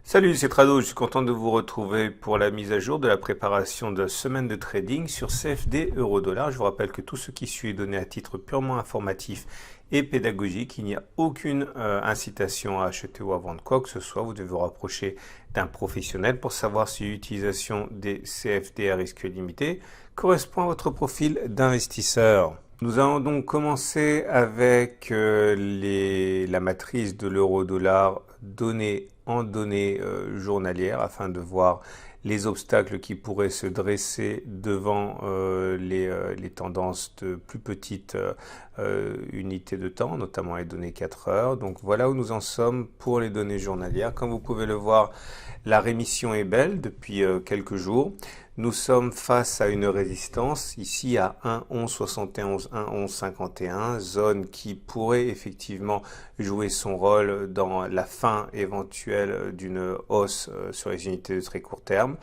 Salut, c'est Trado, je suis content de vous retrouver pour la mise à jour de la préparation de semaine de trading sur CFD euro-dollar. Je vous rappelle que tout ce qui suit est donné à titre purement informatif et pédagogique. Il n'y a aucune incitation à acheter ou à vendre quoi que ce soit. Vous devez vous rapprocher d'un professionnel pour savoir si l'utilisation des CFD à risque limité correspond à votre profil d'investisseur. Nous allons donc commencer avec la matrice de l'euro-dollar donnée en données journalières afin de voir les obstacles qui pourraient se dresser devant les tendances de plus petites unités de temps, notamment les données 4 heures. Donc voilà où nous en sommes pour les données journalières. Comme vous pouvez le voir, la rémission est belle depuis quelques jours. Nous sommes face à une résistance ici à 1,1171, 1,1151, zone qui pourrait effectivement jouer son rôle dans la fin éventuelle d'une hausse sur les unités de très court terme.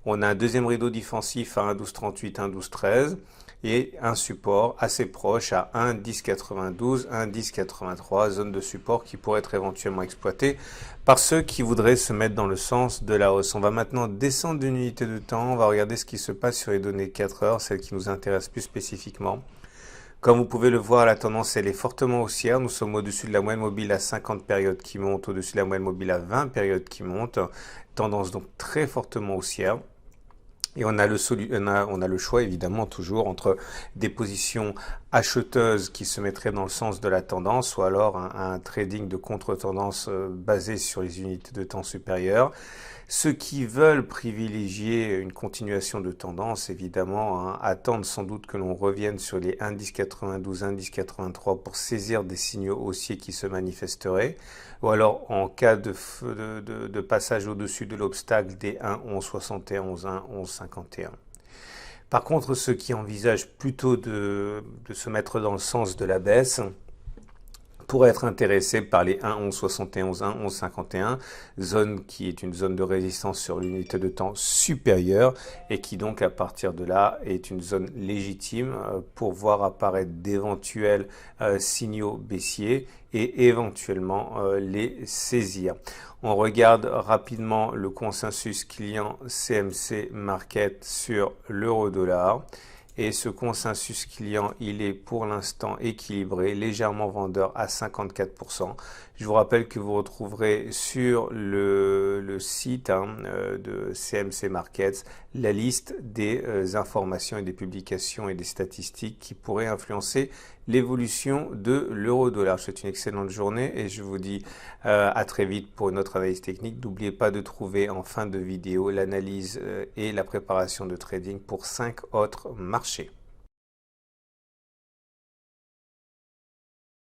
On a un deuxième rideau défensif à 1,1238, 1,1213 et un support assez proche à 1,1092, 1,1083, zone de support qui pourrait être éventuellement exploitée par ceux qui voudraient se mettre dans le sens de la hausse. On va maintenant descendre d'une unité de temps, on va regarder ce qui se passe sur les données 4 heures, celles qui nous intéressent plus spécifiquement. Comme vous pouvez le voir, la tendance elle est fortement haussière. Nous sommes au-dessus de la moyenne mobile à 50 périodes qui montent, au-dessus de la moyenne mobile à 20 périodes qui montent. Tendance donc très fortement haussière. Et on a le choix évidemment toujours entre des positions acheteuses qui se mettraient dans le sens de la tendance ou alors un trading de contre-tendance basé sur les unités de temps supérieures. Ceux qui veulent privilégier une continuation de tendance, évidemment, attendent sans doute que l'on revienne sur les 1,1092, 1,1083 pour saisir des signaux haussiers qui se manifesteraient, ou alors en cas de passage au-dessus de l'obstacle des 1,1171, 1,1151. Par contre, ceux qui envisagent plutôt de se mettre dans le sens de la baisse, pourrait être intéressé par les 1,1171, 1,1151, zone qui est une zone de résistance sur l'unité de temps supérieure et qui donc à partir de là est une zone légitime pour voir apparaître d'éventuels signaux baissiers et éventuellement les saisir. On regarde rapidement le consensus client CMC Market sur l'euro-dollar. Et ce consensus client, il est pour l'instant équilibré, légèrement vendeur à 54%. Je vous rappelle que vous retrouverez sur le site de CMC Markets la liste des informations et des publications et des statistiques qui pourraient influencer l'évolution de l'euro-dollar. Je vous souhaite une excellente journée et je vous dis à très vite pour une autre analyse technique. N'oubliez pas de trouver en fin de vidéo l'analyse et la préparation de trading pour 5 autres marchés.